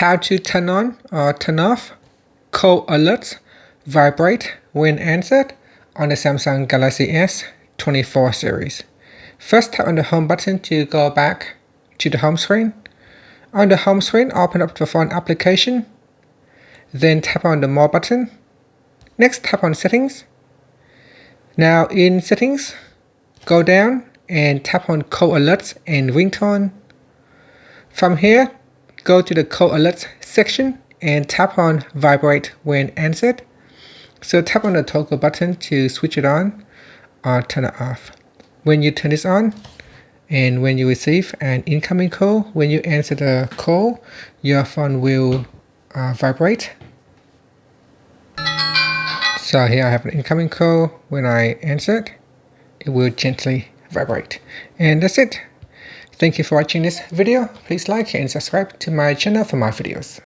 how to turn on or turn off call alerts vibrate when answered on the Samsung Galaxy S24 series. First, tap on the home button to go back to the home screen. On the home screen, open up the phone application. Then tap on the More button. Next, tap on Settings. Now in Settings, go down and tap on Call Alerts and Ringtone. From here, go to the Call Alerts section and tap on Vibrate when answered. So tap on the toggle button to switch it on or turn it off. When you turn this on, and when you receive an incoming call, when you answer the call, your phone will vibrate. So here I have an incoming call. When I answer it will gently vibrate. And that's it. Thank you for watching this video. Please like and subscribe to my channel for more videos.